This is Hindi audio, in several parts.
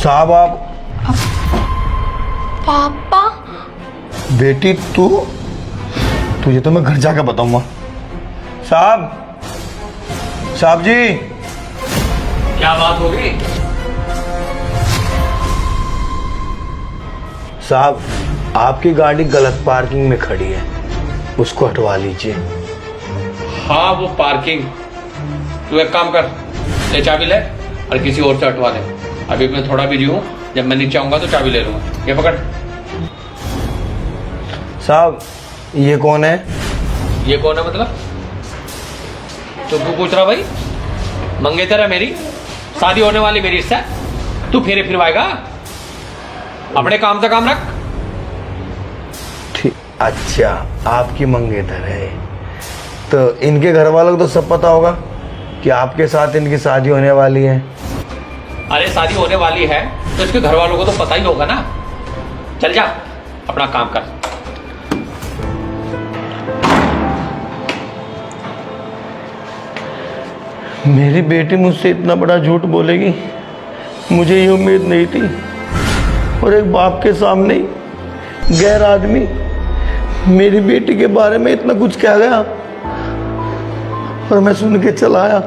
साहब आप पापा। बेटी तुझे तो मैं घर जाकर बताऊंगा। साहब साहब जी। क्या बात हो गई? साहब आपकी गाड़ी गलत पार्किंग में खड़ी है, उसको हटवा लीजिए। हाँ वो पार्किंग, तू एक काम कर, ले चाबी ले और किसी और से हटवा ले। अभी मैं थोड़ा बिजी हूँ, जब मैं नीचे आऊंगा तो चाबी ले लूंगा। ये पकड़। साहब ये कौन है? ये कौन है मतलब? तो तू पूछ रहा भाई? मंगेतर है मेरी, शादी होने वाली मेरी इससे, तू फेरे फिरवाएगा? अपने काम से काम रख। ठीक, अच्छा आपकी मंगेतर है, तो इनके घर वालों को तो सब पता होगा कि आपके साथ इनकी शादी होने वाली है। अरे शादी होने वाली है तो इसके घर वालों को तो पता ही होगा ना। चल जा अपना काम कर। मेरी बेटी मुझसे इतना बड़ा झूठ बोलेगी, मुझे ये उम्मीद नहीं थी। और एक बाप के सामने ही गैर आदमी मेरी बेटी के बारे में इतना कुछ कह गया और मैं सुन के चला आया।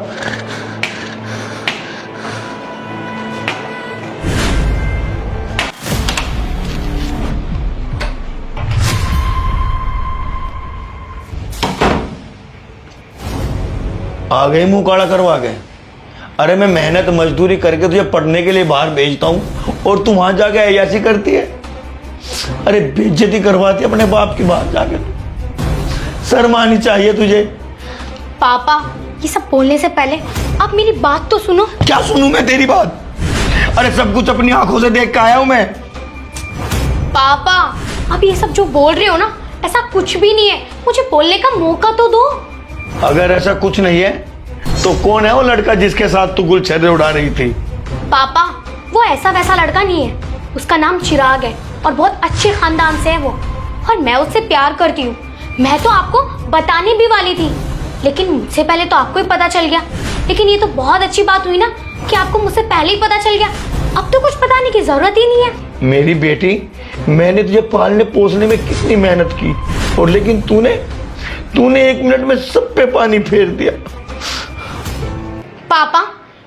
आ गए मुंह काला करवा के। अरे मैं मेहनत मजदूरी करके तुझे पढ़ने के लिए बाहर भेजता हूँ और तू वहां जाके ऐसी करती है। अरे बेइज्जती करवाती है अपने बाप की बात जाके। शर्म आनी चाहिए तुझे। पापा ये सब बोलने से पहले आप मेरी बात तो सुनो। क्या सुनूं मैं तेरी बात? अरे सब कुछ अपनी आंखों से देख के आया हूं मैं। पापा आप ये सब जो बोल रहे हो ना, ऐसा कुछ भी नहीं है, मुझे बोलने का मौका तो दो। अगर ऐसा कुछ नहीं है तो कौन है वो लड़का जिसके साथ तू गुलछर्रे उड़ा रही थी? पापा वो ऐसा वैसा लड़का नहीं है, उसका नाम चिराग है और बहुत अच्छे खानदान से है वो, और मैं उससे प्यार करती हूँ। मैं तो आपको बताने भी वाली थी, लेकिन मुझसे पहले तो आपको ही पता चल गया। लेकिन ये तो बहुत अच्छी बात हुई ना कि आपको मुझसे पहले ही पता चल गया। अब तो कुछ बताने की जरूरत ही नहीं है। मेरी बेटी, मैंने तुझे पालने पोसने में कितनी मेहनत की, और लेकिन तूने 1 मिनट में सब पे पानी फेर दिया। पापा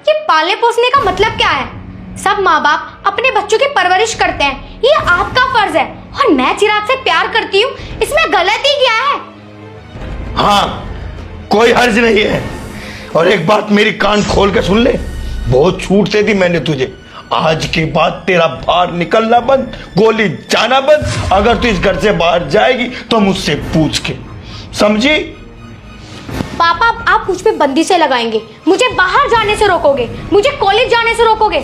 ये पालने पोसने का मतलब क्या है? सब माँ बाप अपने बच्चों की परवरिश करते हैं, ये आपका फर्ज है। और मैं चिराग से प्यार करती हूँ, इसमें गलती क्या है? हाँ कोई हर्ज नहीं है। और एक बात मेरी कान खोल के सुन ले, बहुत छूट दे दी मैंने तुझे। आज के बाद तेरा बाहर निकलना बंद, गोली जाना बंद। अगर तू इस घर से बाहर जाएगी तो मुझसे पूछ के, समझी? पापा आप मुझ पे बंदी से लगाएंगे, मुझे बाहर जाने से रोकोगे, मुझे कॉलेज जाने से रोकोगे,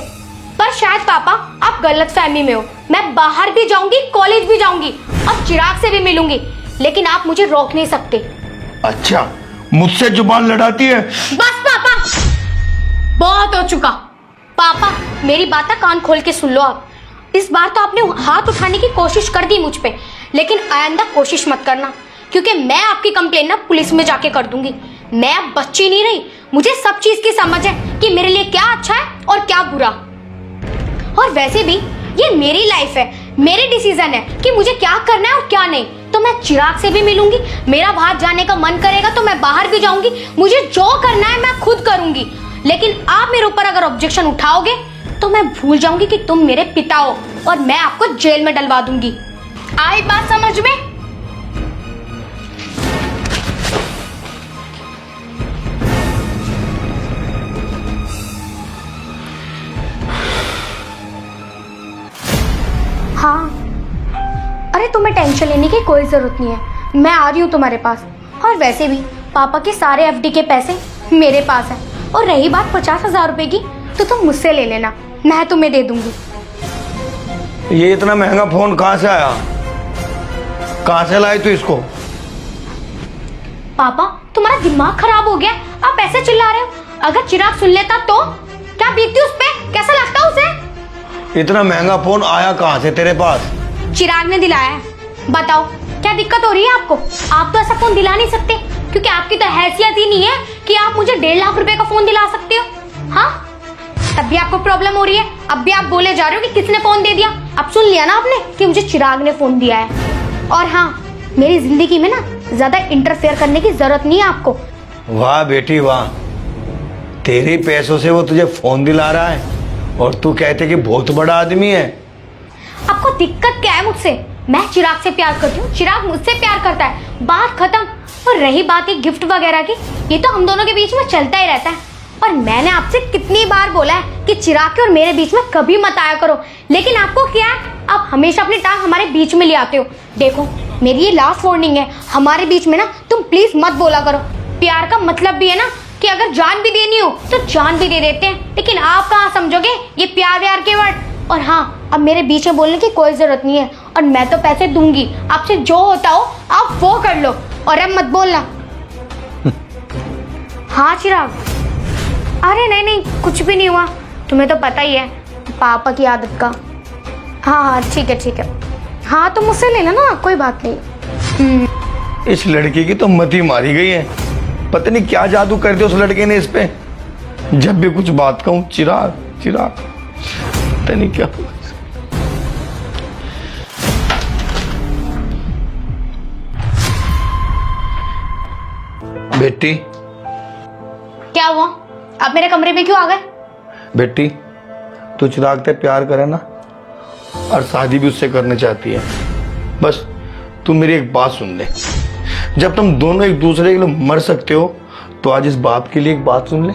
पर शायद पापा आप गलत फहमी में हो। मैं बाहर भी जाऊंगी, कॉलेज भी जाऊंगी और चिराग से भी मिलूंगी, लेकिन आप मुझे रोक नहीं सकते। अच्छा मुझसे जुबान लड़ाती है? बस पापा बहुत हो चुका। पापा मेरी बात कान खोल के सुन लो आप। इस बार तो आपने हाथ उठाने की कोशिश कर दी मुझ पे, लेकिन आइंदा कोशिश मत करना, क्योंकि मैं आपकी कंप्लेन ना पुलिस में जाके कर दूंगी। मैं अब बच्ची नहीं रही, मुझे सब चीज की समझ है कि मेरे लिए क्या अच्छा है और क्या बुरा। और वैसे भी ये मेरी लाइफ है, मेरे डिसीजन है कि मुझे क्या करना है और क्या नहीं। तो मैं चिराग से भी मिलूंगी, मेरा बाहर जाने का मन करेगा तो मैं बाहर भी जाऊंगी, मुझे जो करना है मैं खुद करूंगी। लेकिन आप मेरे ऊपर अगर ऑब्जेक्शन उठाओगे तो मैं भूल जाऊंगी कि तुम मेरे पिता हो और मैं आपको जेल में डलवा दूंगी। आई बात समझ में? हाँ अरे तुम्हें टेंशन लेने की कोई जरूरत नहीं है, मैं आ रही हूँ तुम्हारे पास। और वैसे भी पापा के सारे एफडी के पैसे मेरे पास है, और रही बात 50,000 रुपए की तो तुम मुझसे ले लेना, मैं तुम्हें दे दूंगी। ये इतना महंगा फोन कहाँ से आया? कहाँ से लाई तू इसको? पापा तुम्हारा दिमाग खराब हो गया, आप ऐसे चिल्ला रहे हो? अगर चिराग सुन लेता तो क्या बीतती उस पे, कैसा लगता उसे? इतना महंगा फोन आया कहाँ से तेरे पास? चिराग ने दिलाया है। बताओ क्या दिक्कत हो रही है आपको? आप तो ऐसा फोन दिला नहीं सकते, क्योंकि आपकी तो हैसियत ही नहीं है कि आप मुझे 1.5 लाख रुपए का फोन दिला सकते हो। हाँ तब भी आपको प्रॉब्लम हो रही है। अब भी आप बोले जा रहे हो कि किसने फोन दे दिया। अब सुन लिया ना आपने कि मुझे चिराग ने फोन दिया है। और हाँ, मेरी जिंदगी में ना ज्यादा इंटरफेयर करने की जरूरत नहीं है आपको। वाह बेटी वाह, तेरे पैसों से वो तुझे फोन दिला रहा है और तू कहते कि बहुत बड़ा आदमी है। आपको दिक्कत क्या है मुझसे? मैं चिराग से प्यार करती हूँ, चिराग मुझसे प्यार करता है, बात खत्म। और रही बात ये गिफ्ट वगैरह की, ये तो हम दोनों के बीच में चलता ही रहता है। और मैंने आपसे कितनी बार बोला है कि चिराग के और मेरे बीच में कभी मत आया करो, लेकिन आपको क्या है, आप हमेशा अपनी टांग हमारे बीच में ले आते हो। देखो, मेरी ये लास्ट वार्निंग है, हमारे बीच में ना तुम प्लीज मत बोला करो। प्यार का मतलब भी है ना कि अगर जान भी देनी हो तो जान भी दे देते हैं, लेकिन आप कहाँ समझोगे ये प्यार व्यार के वर्ड। और हाँ, अब मेरे बीच में बोलने की कोई जरूरत नहीं है, और मैं तो पैसे दूंगी, आपसे जो होता हो आप वो कर लो, और अब मत बोलना। हाँ चिराग, अरे नहीं नहीं, कुछ भी नहीं हुआ, तुम्हें तो पता ही है पापा की आदत का। हाँ हाँ ठीक है ठीक है, हाँ तुम मुझसे ले लेना, कोई बात नहीं। इस लड़की की तो मति मारी गई है, पता नहीं क्या जादू कर दिया उस लड़के ने इस पे। जब भी कुछ बात कहूं चिराग चिराग, पता नहीं क्या। बेटी क्या हुआ, आप मेरे कमरे में क्यों आ गए? बेटी, तू चिराग से प्यार करे ना, और शादी भी उससे करना चाहती है। बस तू मेरी एक बात सुन ले, जब तुम दोनों एक दूसरे के लिए मर सकते हो तो आज इस बाप के लिए एक बात सुन ले।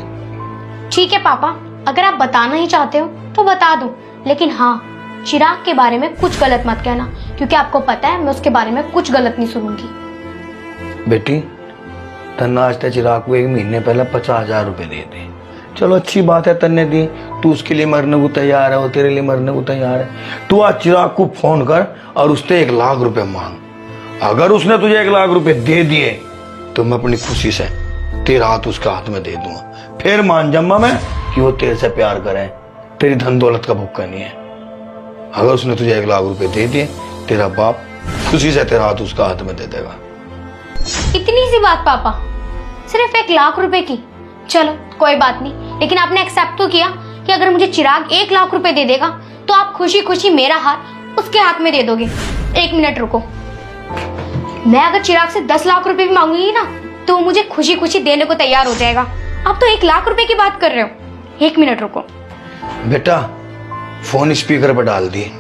ठीक है पापा, अगर आप बताना ही चाहते हो तो बता दो, लेकिन हाँ, चिराग के बारे में कुछ गलत मत कहना, क्योंकि आपको पता है मैं उसके बारे में कुछ गलत नहीं सुनूंगी। बेटी, तन्ना आज तक चिराग को 1 महीने पहले 50,000 रुपए दिए थे। चलो अच्छी बात है, तन्ने दी, तू उसके लिए मरने को तैयार है, वो तेरे लिए मरने को तैयार है। तू आज चिराग को फोन कर और उससे 1 लाख रुपए मांग। अगर उसने तुझे 1 लाख रुपए दे दिए तो मैं अपनी खुशी से तेरा हाथ उसके हाथ में दे दूंगा। फिर मान जाऊंगा मैं कि वो तेरे से प्यार करे, तेरी धन दौलत का भुक्का नहीं है। अगर उसने तुझे 1 लाख रुपए दे दिए, तेरा बाप खुशी से तेरा हाथ उसका हाथ में दे देगा। इतनी सी बात पापा, सिर्फ 1 लाख रुपए की? चलो कोई बात नहीं, लेकिन आपने एक्सेप्ट तो किया कि अगर मुझे चिराग 1 लाख रुपए दे देगा तो आप खुशी खुशी मेरा हाथ उसके हाथ में दे दोगे। 1 मिनट रुको, मैं अगर चिराग से 10 लाख रुपए भी मांगूंगी ना तो मुझे खुशी खुशी देने को तैयार हो जाएगा। आप तो 1 लाख रुपए की बात कर रहे हो। 1 मिनट रुको। बेटा, फोन स्पीकर पर डाल दिए,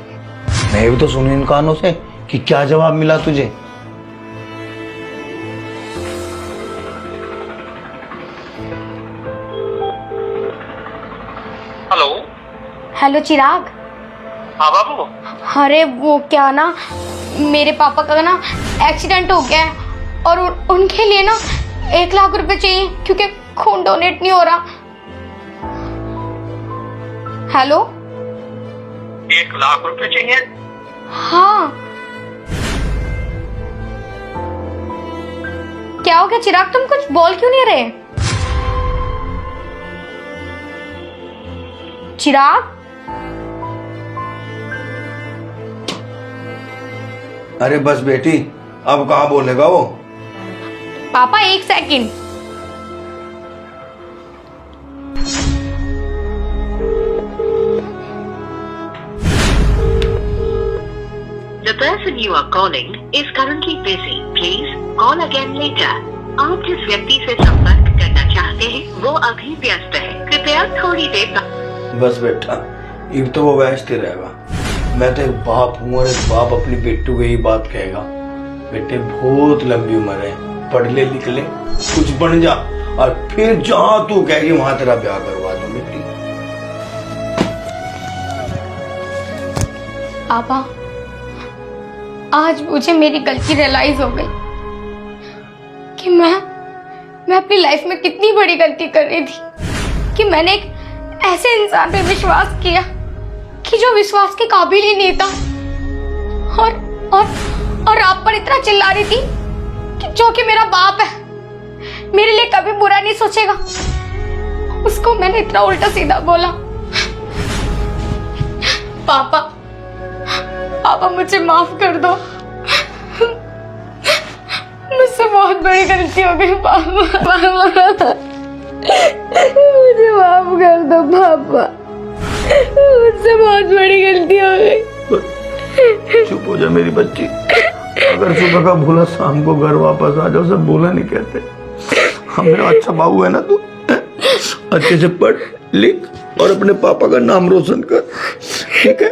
मैं भी तो सुनी इन कानों से कि क्या जवाब मिला तुझे। हेलो। हेलो चिराग। हाँ बाबू। अरे वो क्या ना, मेरे पापा का ना एक्सीडेंट हो गया है और उनके लिए ना 1 लाख रुपए चाहिए, क्योंकि खून डोनेट नहीं हो रहा। हेलो। 1 लाख रुपए चाहिए? हाँ। क्या हो गया चिराग, तुम कुछ बोल क्यों नहीं रहे? चिराग। अरे बस बेटी, अब कहाँ बोलेगा वो। पापा 1 second. The person you are calling is currently busy. Please call again later. आप जिस व्यक्ति से संपर्क करना चाहते हैं वो अभी व्यस्त है, कृपया थोड़ी देर बाद। बस बेटा, अब तो वो व्यस्त ही रहेगा। मैं तो एक बाप हूँ और एक बाप अपनी बेटी को यही बात कहेगा, बेटे बहुत लंबी उम्र है, पढ़ ले लिख ले, कुछ बन जा, और फिर जहां तू कहेगी वहां तेरा ब्याह करवा दूं बेटी। पापा, आज मुझे मेरी गलती रियलाइज हो गई कि मैं अपनी लाइफ में कितनी बड़ी गलती कर रही थी कि मैंने एक ऐसे इंसान पे विश्वास किया कि जो विश्वास के काबिल ही नहीं था, और आप पर इतना चिल्ला रही थी कि जो कि मेरा बाप है, मेरे लिए कभी बुरा नहीं सोचेगा, उसको मैंने इतना उल्टा सीधा बोला। पापा मुझे माफ कर दो, मुझसे बहुत बड़ी गलती हो गई पापा। मुझे माफ कर दो पापा। बहुत बड़ी गलती हो गई। चुप हो जा मेरी बच्ची। अगर सुबह का भूला शाम को घर वापस आ जाओ, सब भूला नहीं कहते। हमें अच्छा बाबू है ना तू, अच्छे से पढ़ लिख और अपने पापा का नाम रोशन कर, ठीक है?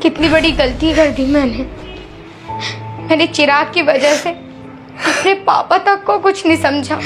कितनी बड़ी गलती कर दी मैंने चिराग की वजह से अपने पापा तक को कुछ नहीं समझा।